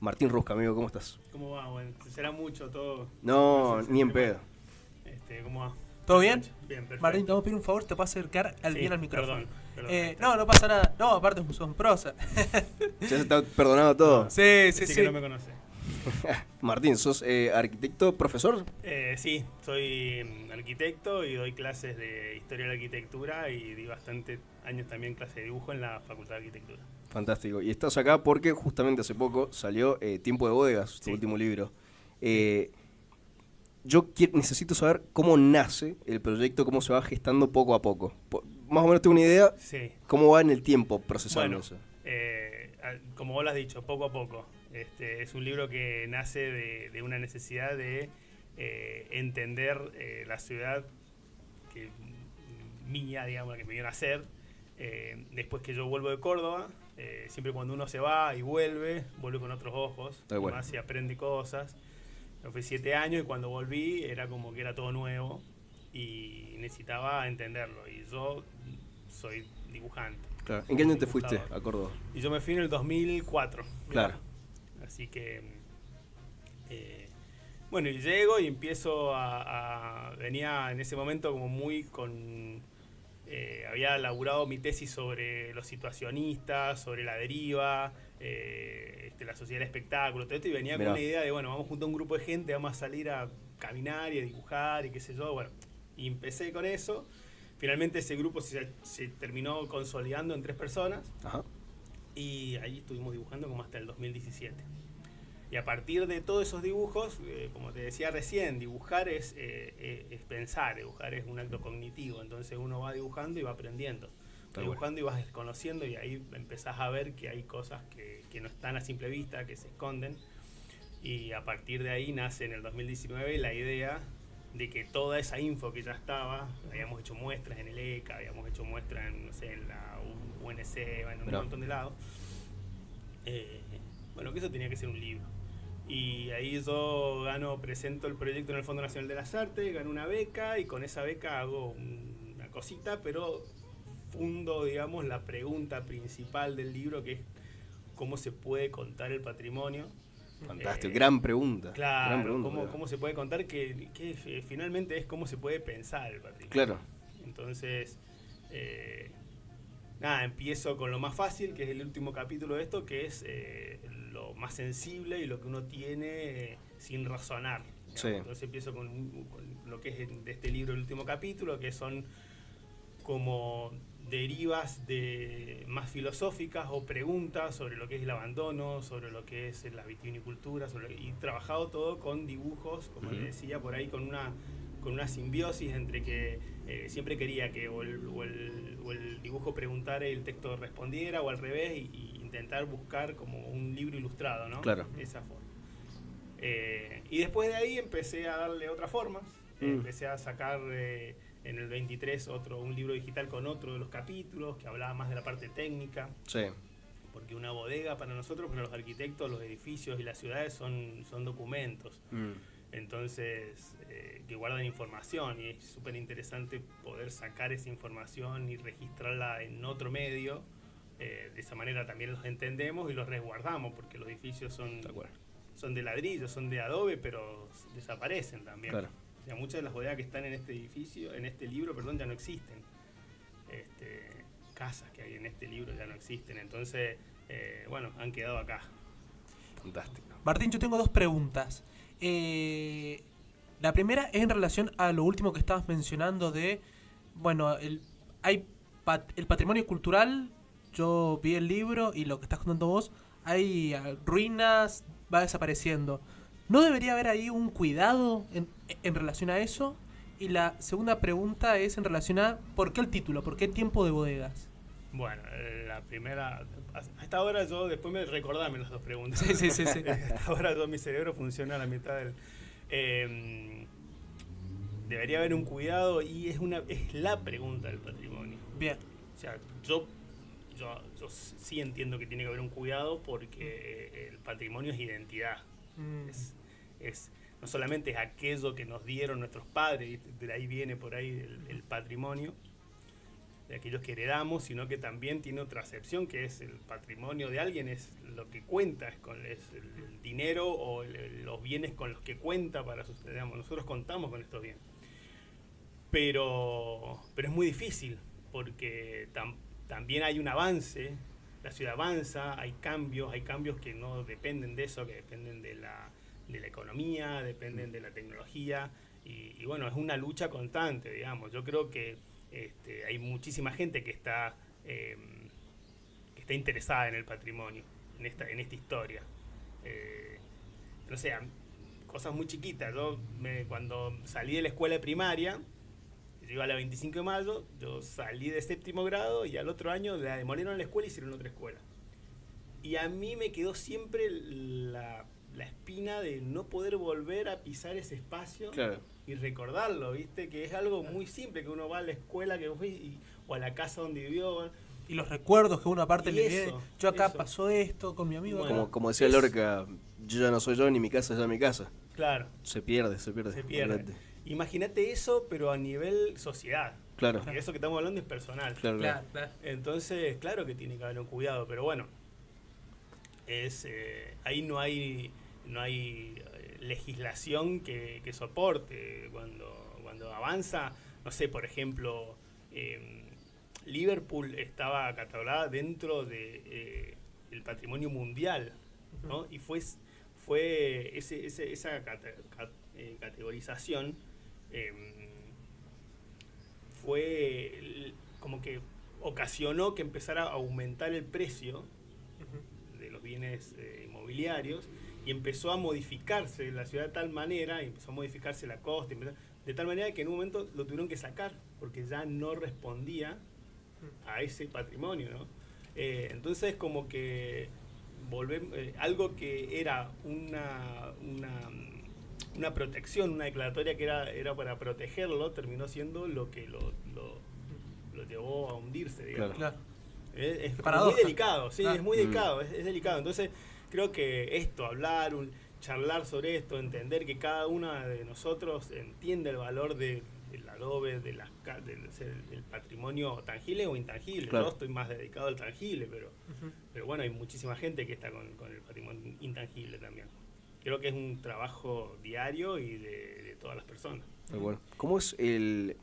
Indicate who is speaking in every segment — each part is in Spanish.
Speaker 1: Martín Rusca, amigo, ¿cómo estás?
Speaker 2: ¿Cómo va? Bueno, será mucho todo.
Speaker 1: No, ni en pedo.
Speaker 2: ¿Cómo va?
Speaker 3: ¿Todo bien?
Speaker 2: Bien, perfecto.
Speaker 3: Martín, te vamos a pedir un favor, te puedes acercar bien al micrófono.
Speaker 2: Perdón.
Speaker 3: No pasa nada. No, aparte son prosa.
Speaker 1: Ya se está perdonado todo.
Speaker 3: Sí.
Speaker 2: Que no me conoce.
Speaker 1: Martín, ¿sos arquitecto, profesor?
Speaker 2: Sí, soy arquitecto y doy clases de historia de la arquitectura y di bastantes años también clases de dibujo en la Facultad de Arquitectura.
Speaker 1: Fantástico. Y estás acá porque justamente hace poco salió Tiempo de Bodegas, tu último libro. Necesito saber cómo nace el proyecto, cómo se va gestando poco a poco. Más o menos tengo una idea, cómo va en el tiempo procesando eso.
Speaker 2: Como vos lo has dicho, poco a poco. Es un libro que nace de una necesidad de entender la ciudad mía, digamos, la que me vio nacer. Después que yo vuelvo de Córdoba, siempre cuando uno se va y vuelve con otros ojos, más y aprende cosas. Yo fui 7 años y cuando volví era como que era todo nuevo y necesitaba entenderlo. Y yo soy dibujante.
Speaker 1: Claro. ¿En qué año te fuiste a Córdoba?
Speaker 2: Y yo me fui en el 2004.
Speaker 1: Claro.
Speaker 2: Así que, y llego y empiezo venía en ese momento como muy con... había elaborado mi tesis sobre los situacionistas, sobre la deriva, la sociedad del espectáculo, todo esto, y venía con una idea de, vamos junto a un grupo de gente, vamos a salir a caminar y a dibujar y qué sé yo, y empecé con eso. Finalmente ese grupo se terminó consolidando en 3 personas. Ajá. Y ahí estuvimos dibujando como hasta el 2017. Y a partir de todos esos dibujos, como te decía recién, dibujar es pensar, dibujar es un acto cognitivo, entonces uno va dibujando y va aprendiendo. Va dibujando y vas desconociendo y ahí empezás a ver que hay cosas que no están a simple vista, que se esconden. Y a partir de ahí nace en el 2019 la idea de que toda esa info que ya estaba, habíamos hecho muestras en el ECA, habíamos hecho muestras en la UNC, en un montón de lados, que eso tenía que ser un libro. Y ahí yo presento el proyecto en el Fondo Nacional de las Artes, gano una beca y con esa beca hago una cosita, pero fundo, digamos, la pregunta principal del libro, que es cómo se puede contar el patrimonio.
Speaker 1: Fantástico, gran pregunta.
Speaker 2: Claro,
Speaker 1: gran pregunta,
Speaker 2: cómo se puede contar, que finalmente es cómo se puede pensar el patrimonio.
Speaker 1: Claro.
Speaker 2: Entonces, empiezo con lo más fácil, que es el último capítulo de esto, que es lo más sensible y lo que uno tiene sin razonar.
Speaker 1: Sí.
Speaker 2: Entonces empiezo con lo que es de este libro el último capítulo, que son como derivas más filosóficas o preguntas sobre lo que es el abandono, sobre lo que es la vitivinicultura, y trabajado todo con dibujos, como les decía, por ahí con una simbiosis entre que siempre quería que o el dibujo preguntara y el texto respondiera, o al revés, y intentar buscar como un libro ilustrado, ¿no?
Speaker 1: Claro.
Speaker 2: Esa forma. Y después de ahí empecé a darle otras formas, empecé a sacar en el 23 un libro digital con otro de los capítulos que hablaba más de la parte técnica.
Speaker 1: Sí.
Speaker 2: Porque una bodega para nosotros, para los arquitectos, los edificios y las ciudades son documentos. Entonces, que guardan información, y es súper interesante poder sacar esa información y registrarla en otro medio. De esa manera también los entendemos y los resguardamos, porque los edificios son de ladrillo, son de adobe, pero desaparecen también.
Speaker 1: Claro.
Speaker 2: O sea, muchas de las bodegas que están en este libro, ya no existen. Casas que hay en este libro ya no existen. Entonces, han quedado acá.
Speaker 1: Fantástico.
Speaker 3: Martín, yo tengo 2 preguntas. La primera es en relación a lo último que estabas mencionando de, el patrimonio cultural. Yo vi el libro y lo que estás contando vos, hay ruinas, va desapareciendo. ¿No debería haber ahí un cuidado en relación a eso? Y la segunda pregunta es en relación a ¿por qué el título? ¿Por qué Tiempo de Bodegas?
Speaker 2: Bueno, la primera... Hasta ahora yo, después me recordame las 2 preguntas.
Speaker 3: Sí.
Speaker 2: Hasta ahora mi cerebro funciona a la mitad del... debería haber un cuidado y es la pregunta del patrimonio.
Speaker 3: Bien.
Speaker 2: O sea, yo sí entiendo que tiene que haber un cuidado porque el patrimonio es identidad. No solamente es aquello que nos dieron nuestros padres, y de ahí viene por ahí el patrimonio, aquellos que heredamos, sino que también tiene otra acepción, que es el patrimonio de alguien, es lo que cuenta, es el dinero o los bienes con los que cuenta para sustentar. Nosotros contamos con estos bienes. Pero es muy difícil, porque también hay un avance, la ciudad avanza, hay cambios que no dependen de eso, que dependen de la economía, dependen de la tecnología, y bueno, es una lucha constante, digamos. Yo creo que hay muchísima gente que está interesada en el patrimonio, en esta historia. No sé, cosas muy chiquitas. Cuando salí de la escuela primaria, yo iba a la 25 de mayo, yo salí de séptimo grado y al otro año la demolieron la escuela y hicieron otra escuela. Y a mí me quedó siempre la espina de no poder volver a pisar ese espacio.
Speaker 1: Claro.
Speaker 2: Y recordarlo, ¿viste? Que es algo muy simple, que uno va a la escuela que fue o a la casa donde vivió.
Speaker 3: Y los recuerdos que uno aparte le viene. Yo acá pasó esto con mi amigo.
Speaker 1: Bueno, como decía Lorca, yo ya no soy yo, ni mi casa ya mi casa.
Speaker 2: Claro.
Speaker 1: Se pierde.
Speaker 2: Imagínate eso, pero a nivel sociedad.
Speaker 1: Claro.
Speaker 2: Y eso que estamos hablando es personal.
Speaker 1: Claro.
Speaker 2: Entonces, claro que tiene que haber un cuidado, pero bueno, ahí no hay legislación que soporte. Cuando avanza, no sé, por ejemplo, Liverpool estaba catalogada dentro de el patrimonio mundial, ¿no? Y fue esa categorización fue como que ocasionó que empezara a aumentar el precio de los bienes inmobiliarios, y empezó a modificarse la ciudad de tal manera, y empezó a modificarse la costa, de tal manera que en un momento lo tuvieron que sacar porque ya no respondía a ese patrimonio, ¿no? Entonces como que algo que era una protección, una declaratoria que era para protegerlo, terminó siendo lo que lo llevó a hundirse, digamos. Claro. Es muy delicado, sí, es muy delicado, es delicado. Entonces creo que charlar sobre esto, entender que cada uno de nosotros entiende el valor del adobe, del patrimonio tangible o intangible. Claro. Yo estoy más dedicado al tangible, pero bueno, hay muchísima gente que está con el patrimonio intangible también. Creo que es un trabajo diario y de todas las personas.
Speaker 1: Bueno. ¿Cómo es el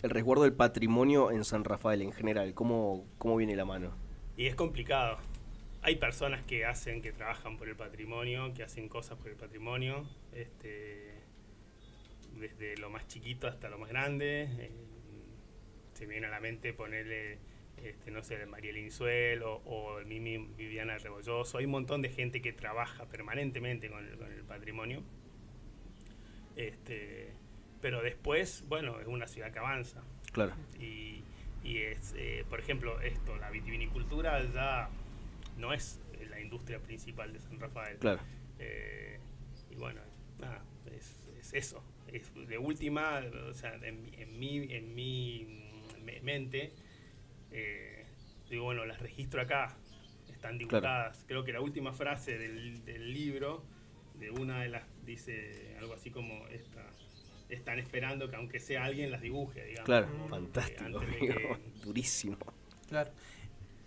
Speaker 1: resguardo del patrimonio en San Rafael en general? ¿Cómo viene la mano?
Speaker 2: Y es complicado. Hay personas que trabajan por el patrimonio, que hacen cosas por el patrimonio, desde lo más chiquito hasta lo más grande. Se me viene a la mente ponerle, no sé, Mariel Insuel o el Mimi Viviana Rebolloso. Hay un montón de gente que trabaja permanentemente con el patrimonio. Pero después, bueno, es una ciudad que avanza.
Speaker 1: Claro.
Speaker 2: Y es, por ejemplo, la vitivinicultura ya no es la industria principal de San Rafael.
Speaker 1: Claro.
Speaker 2: Y bueno, nada, es eso. Es de última, o sea, en mi mente, digo, bueno, las registro acá, están dibutadas. Claro. Creo que la última frase del libro, de una de las, dice algo así como están esperando que aunque sea alguien las dibuje, digamos.
Speaker 1: Claro, fantástico, durísimo.
Speaker 3: Claro.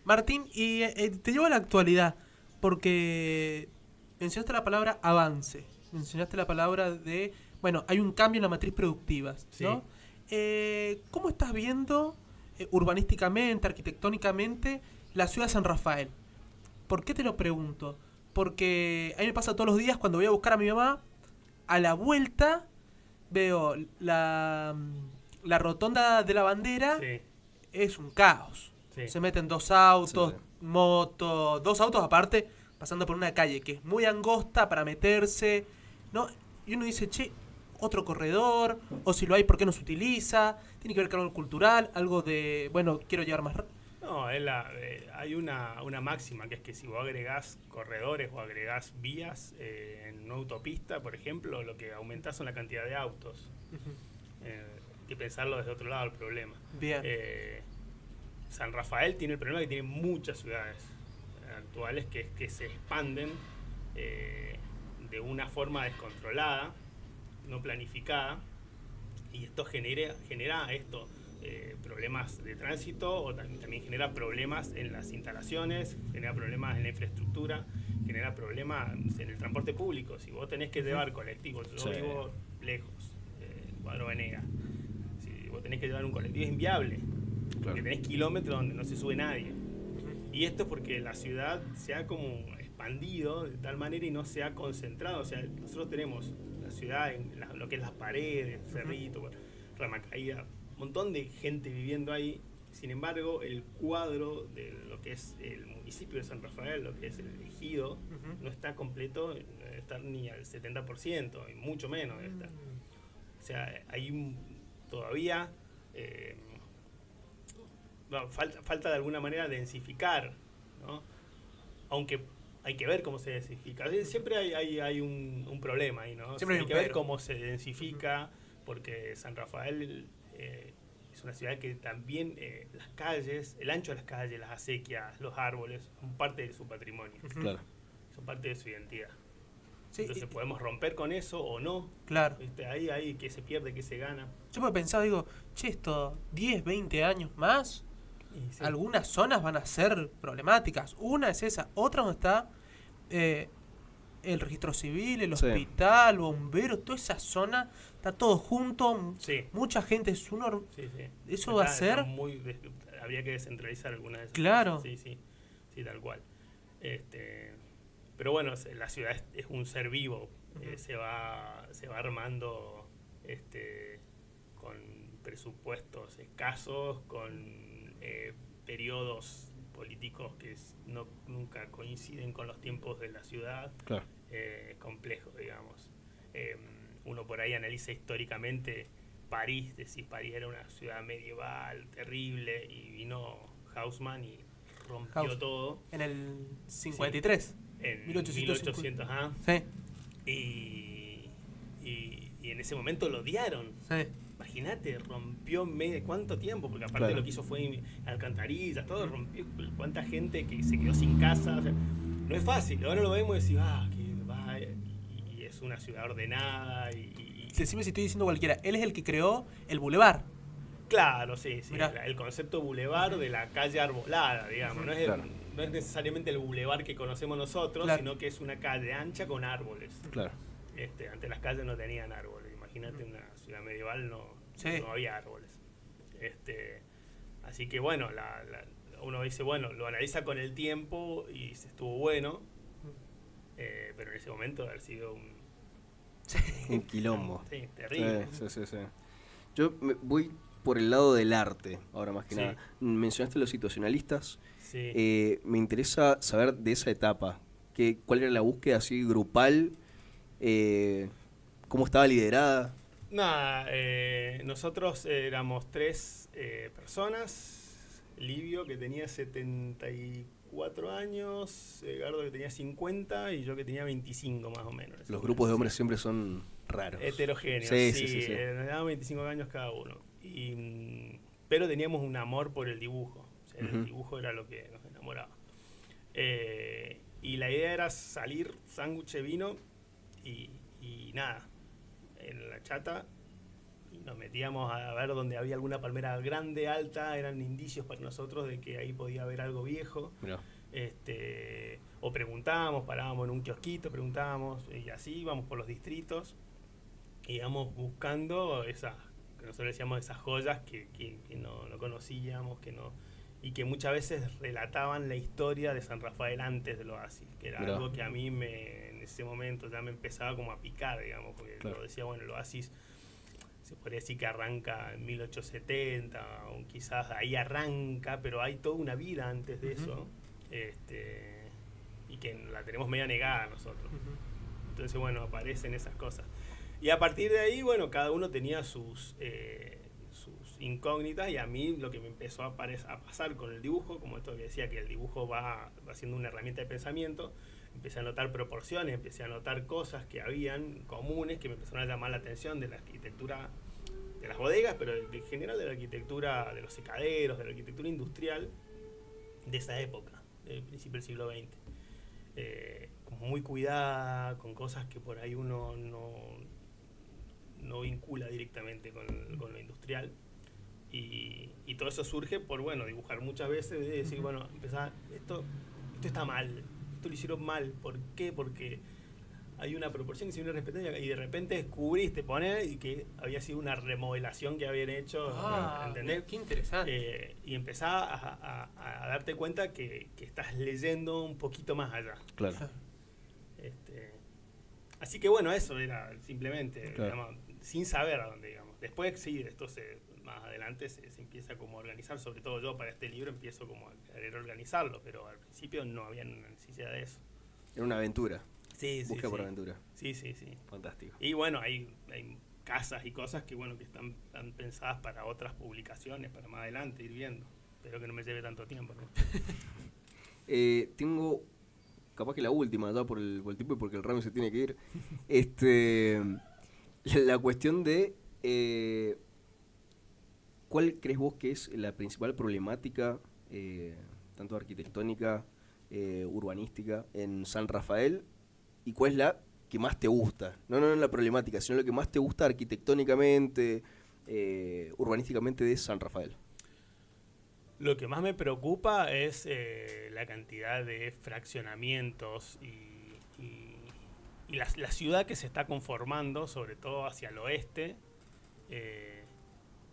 Speaker 3: Martín, y te llevo a la actualidad, porque mencionaste la palabra avance, mencionaste la palabra de, bueno, hay un cambio en la matriz productiva, ¿no? Sí. ¿Cómo estás viendo urbanísticamente, arquitectónicamente, la ciudad de San Rafael? ¿Por qué te lo pregunto? Porque a mí me pasa todos los días cuando voy a buscar a mi mamá, a la vuelta veo la rotonda de la bandera, sí. Es un caos. Sí. Se meten dos autos, motos, dos autos aparte, pasando por una calle que es muy angosta para meterse, ¿no? Y uno dice, che, otro corredor, o si lo hay, ¿por qué no se utiliza? Tiene que ver con algo cultural, algo de, bueno, quiero llegar más rápido.
Speaker 2: No, hay una máxima, que es que si vos agregás corredores o agregás vías en una autopista, por ejemplo, lo que aumentás son la cantidad de autos. Uh-huh. Hay que pensarlo desde otro lado el problema.
Speaker 3: Bien.
Speaker 2: San Rafael tiene el problema que tiene muchas ciudades actuales que se expanden de una forma descontrolada, no planificada, y esto genera problemas de tránsito, o también genera problemas en las instalaciones, genera problemas en la infraestructura, genera problemas en el transporte público. Si vos tenés que llevar colectivos, yo vivo lejos, Cuadro Venegas, si vos tenés que llevar un colectivo es inviable, porque tenés kilómetros donde no se sube nadie. Y esto es porque la ciudad se ha como expandido de tal manera y no se ha concentrado. O sea, nosotros tenemos la ciudad en lo que es las paredes, Cerrito, Rama Caída, un montón de gente viviendo ahí. Sin embargo, el cuadro de lo que es el municipio de San Rafael, lo que es el ejido, no está completo, no debe estar ni al 70%, y mucho menos debe estar. O sea, hay todavía falta de alguna manera densificar, ¿no? Aunque hay que ver cómo se densifica. Siempre hay un problema ahí, ¿no?
Speaker 3: Siempre
Speaker 2: hay que ver cómo se densifica, porque San Rafael es una ciudad que también las calles, el ancho de las calles, las acequias, los árboles, son parte de su patrimonio.
Speaker 1: Claro.
Speaker 2: Son parte de su identidad.
Speaker 3: Sí,
Speaker 2: entonces podemos romper con eso o no.
Speaker 3: Claro.
Speaker 2: ¿Viste? Ahí que se pierde, que se gana.
Speaker 3: Yo me pensaba, digo, esto 10, 20 años más,
Speaker 2: Sí.
Speaker 3: algunas zonas van a ser problemáticas. Una es esa, otra donde está el registro civil, el hospital, bomberos, toda esa zona, está todo junto, mucha gente, eso va a ser...
Speaker 2: Habría que descentralizar algunas de esas
Speaker 3: Claro.
Speaker 2: cosas. Sí, tal cual. Pero bueno, la ciudad es un ser vivo, se va armando con presupuestos escasos, con periodos políticos que nunca coinciden con los tiempos de la ciudad.
Speaker 1: Claro.
Speaker 2: Es complejo, digamos. Uno por ahí analiza históricamente París, decís París era una ciudad medieval, terrible, y vino Haussmann y rompió todo.
Speaker 3: En el 53.
Speaker 2: En
Speaker 3: 1850.
Speaker 2: Sí. Y en ese momento lo odiaron.
Speaker 3: Sí.
Speaker 2: Imagínate, rompió ¿cuánto tiempo? Porque aparte lo que hizo fue alcantarillas, todo rompió. Cuánta gente que se quedó sin casa. O sea, no es fácil. Ahora lo vemos y decimos, y es una ciudad ordenada.
Speaker 3: Decime si estoy diciendo cualquiera. Él es el que creó el bulevar.
Speaker 2: Claro, sí. El concepto bulevar de la calle arbolada, digamos. No es necesariamente el bulevar que conocemos nosotros, sino que es una calle ancha con árboles.
Speaker 1: Claro.
Speaker 2: Antes las calles no tenían árboles. Imagínate, en una ciudad medieval no había árboles. Así que bueno, uno dice, bueno, lo analiza con el tiempo y estuvo bueno, pero en ese momento haber sido
Speaker 1: un quilombo.
Speaker 2: Sí, terrible.
Speaker 1: Sí. Yo voy por el lado del arte, ahora más que nada. Mencionaste los situacionalistas.
Speaker 2: Sí.
Speaker 1: Me interesa saber de esa etapa. ¿Cuál era la búsqueda así grupal? ¿Cómo estaba liderada?
Speaker 2: Nada, nosotros éramos 3 personas. Livio, que tenía 74 años, Edgardo, que tenía 50, y yo, que tenía 25 más o menos.
Speaker 1: Los grupos de hombres siempre son raros.
Speaker 2: Heterogéneos, sí. Nos daban 25 años cada uno. Pero teníamos un amor por el dibujo. O sea, el dibujo era lo que nos enamoraba. Y la idea era salir, sándwich, vino y nada, en la chata, y nos metíamos a ver donde había alguna palmera grande, alta, eran indicios para nosotros de que ahí podía haber algo viejo.
Speaker 1: Mirá.
Speaker 2: O preguntábamos, parábamos en un kiosquito, preguntábamos, y así íbamos por los distritos, y íbamos buscando esas, que nosotros decíamos, esas joyas que no conocíamos, y que muchas veces relataban la historia de San Rafael antes del oasis, que era algo que a mí en ese momento ya me empezaba como a picar, digamos, porque lo decía, bueno, el oasis se podría decir que arranca en 1870, o quizás ahí arranca, pero hay toda una vida antes de eso, y que la tenemos media negada nosotros. Entonces, bueno, aparecen esas cosas. Y a partir de ahí, bueno, cada uno tenía sus incógnitas, y a mí lo que me empezó a pasar con el dibujo, como esto que decía, que el dibujo va siendo una herramienta de pensamiento, empecé a notar proporciones, empecé a notar cosas que habían comunes que me empezaron a llamar la atención de la arquitectura de las bodegas, pero en general de la arquitectura de los secaderos, de la arquitectura industrial de esa época, del principio del siglo XX. Como muy cuidada, con cosas que por ahí uno no vincula directamente con lo industrial. Y todo eso surge por, bueno, dibujar muchas veces, de decir, bueno, empezar, esto está mal, esto lo hicieron mal. ¿Por qué? Porque hay una proporción que se viene respetando y de repente descubriste, y que había sido una remodelación que habían hecho, ¿entendés?
Speaker 3: Qué interesante.
Speaker 2: Y empezás a darte cuenta que estás leyendo un poquito más allá.
Speaker 1: Claro.
Speaker 2: Así que bueno, eso era simplemente,
Speaker 1: claro,
Speaker 2: digamos, sin saber a dónde, digamos. Después sí, más adelante se empieza como a organizar, sobre todo yo para este libro empiezo como a querer organizarlo, pero al principio no había una necesidad de eso.
Speaker 1: Era una aventura.
Speaker 2: Sí,
Speaker 1: Busca por aventura.
Speaker 2: Sí.
Speaker 1: Fantástico.
Speaker 2: Y bueno, hay casas y cosas que bueno que están pensadas para otras publicaciones, para más adelante ir viendo. Espero que no me lleve tanto tiempo, ¿no?
Speaker 1: Tengo capaz que la última ya por el tiempo y porque el Rami se tiene que ir. La cuestión de ¿cuál crees vos que es la principal problemática, tanto arquitectónica, urbanística, en San Rafael? ¿Y cuál es la que más te gusta? No la problemática, sino lo que más te gusta arquitectónicamente, urbanísticamente de San Rafael.
Speaker 2: Lo que más me preocupa es la cantidad de fraccionamientos y la ciudad que se está conformando, sobre todo hacia el oeste.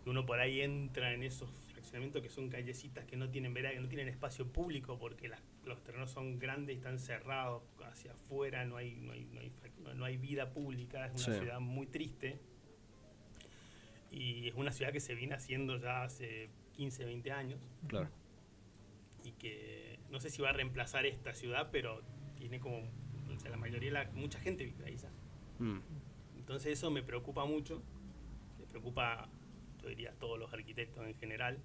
Speaker 2: Uno por ahí entra en esos fraccionamientos que son callecitas que no tienen vereda, que no tienen espacio público porque los terrenos son grandes y están cerrados hacia afuera, no hay vida pública, es una ciudad muy triste. Y es una ciudad que se viene haciendo ya hace 15, 20 años.
Speaker 1: Claro.
Speaker 2: Y que no sé si va a reemplazar esta ciudad, pero tiene como, o sea, la mayoría, mucha gente vive ahí ya. Entonces eso me preocupa mucho. Me preocupa, yo diría, a todos los arquitectos en general,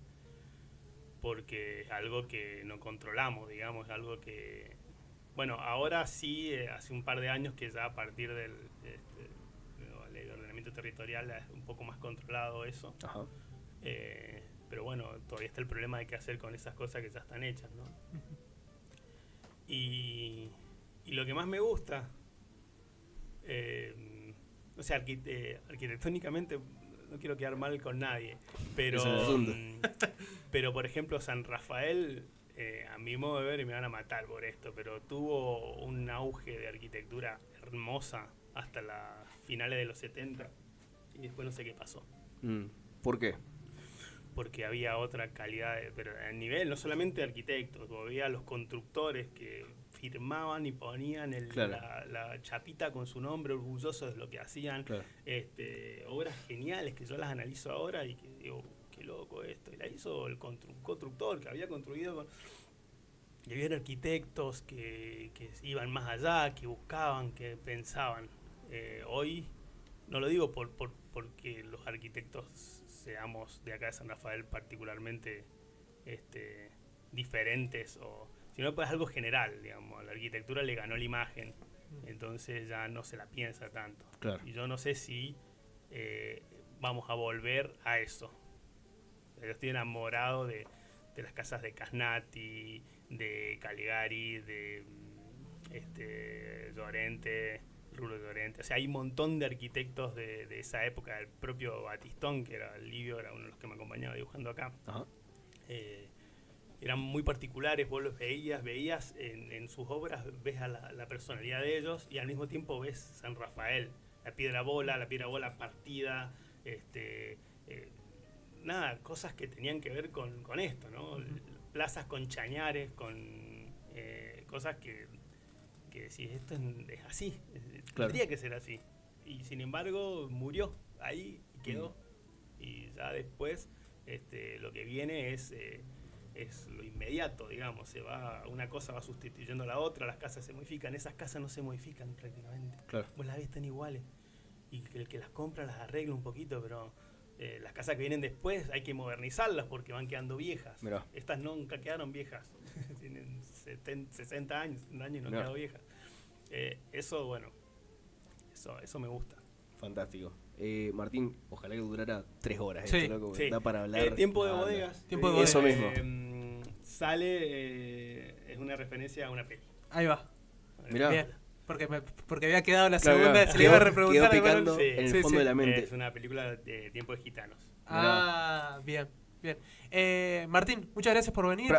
Speaker 2: porque es algo que no controlamos, digamos, es algo que, bueno, ahora sí, hace un par de años que ya a partir del ley de ordenamiento territorial es un poco más controlado eso.
Speaker 1: Ajá.
Speaker 2: Pero bueno, todavía está el problema de qué hacer con esas cosas que ya están hechas, ¿no? Y lo que más me gusta, o sea, arquitectónicamente no quiero quedar mal con nadie, pero por ejemplo San Rafael, a mi modo de ver, y me van a matar por esto, pero tuvo un auge de arquitectura hermosa hasta las finales de los 70 y después no sé qué pasó.
Speaker 1: ¿Por qué?
Speaker 2: Porque había otra calidad, pero a nivel no solamente de arquitectos, había los constructores que firmaban y ponían la chapita con su nombre, orgullosos de lo que hacían. Claro. Obras geniales que yo las analizo ahora y que digo, qué loco esto. Y la hizo el constructor que había construido. Y había arquitectos que iban más allá, que buscaban, que pensaban. Hoy, no lo digo porque los arquitectos seamos de acá de San Rafael particularmente diferentes, sino pues algo general, digamos. La arquitectura le ganó la imagen, entonces ya no se la piensa tanto.
Speaker 1: Claro.
Speaker 2: Y yo no sé si vamos a volver a eso. Yo estoy enamorado de las casas de Casnati, de Caligari, de Llorente, Rulo Llorente. O sea, hay un montón de arquitectos de esa época. El propio Batistón, que era Livio, era uno de los que me acompañaba dibujando acá.
Speaker 1: Ajá.
Speaker 2: Eran muy particulares, vos los veías en sus obras, ves a la personalidad de ellos y al mismo tiempo ves San Rafael, la piedra bola partida, cosas que tenían que ver con esto, ¿no? Plazas con chañares, con cosas que si esto es así,
Speaker 1: claro,
Speaker 2: tendría que ser así. Y sin embargo murió ahí y quedó. Y ya después lo que viene es lo inmediato, digamos. Una cosa va sustituyendo a la otra, las casas se modifican, esas casas no se modifican prácticamente.
Speaker 1: Claro.
Speaker 2: Vos las ves tan iguales. Y el que las compra las arregla un poquito, pero las casas que vienen después hay que modernizarlas porque van quedando viejas.
Speaker 1: Mirá.
Speaker 2: Estas nunca quedaron viejas. Tienen 60 años, un año y no han quedado viejas. Eso, bueno, eso me gusta.
Speaker 1: Fantástico. Martín, ojalá que durara 3 horas.
Speaker 3: Sí,
Speaker 1: esto, loco,
Speaker 2: sí.
Speaker 1: Da para hablar.
Speaker 2: Tiempo de bodegas.
Speaker 3: Tiempo de bodegas.
Speaker 1: Eso mismo.
Speaker 2: Sale, es una referencia a una peli.
Speaker 3: Ahí va.
Speaker 1: Mirá.
Speaker 3: Bien. Porque había quedado la
Speaker 1: Claro,
Speaker 3: segunda,
Speaker 1: claro.
Speaker 3: se le iba a repreguntar.
Speaker 1: Quedó picando
Speaker 2: Sí,
Speaker 1: en el fondo de la mente.
Speaker 2: Es una película de Tiempo de Gitanos.
Speaker 3: Ah, bien. Bien. Martín, muchas gracias por venir.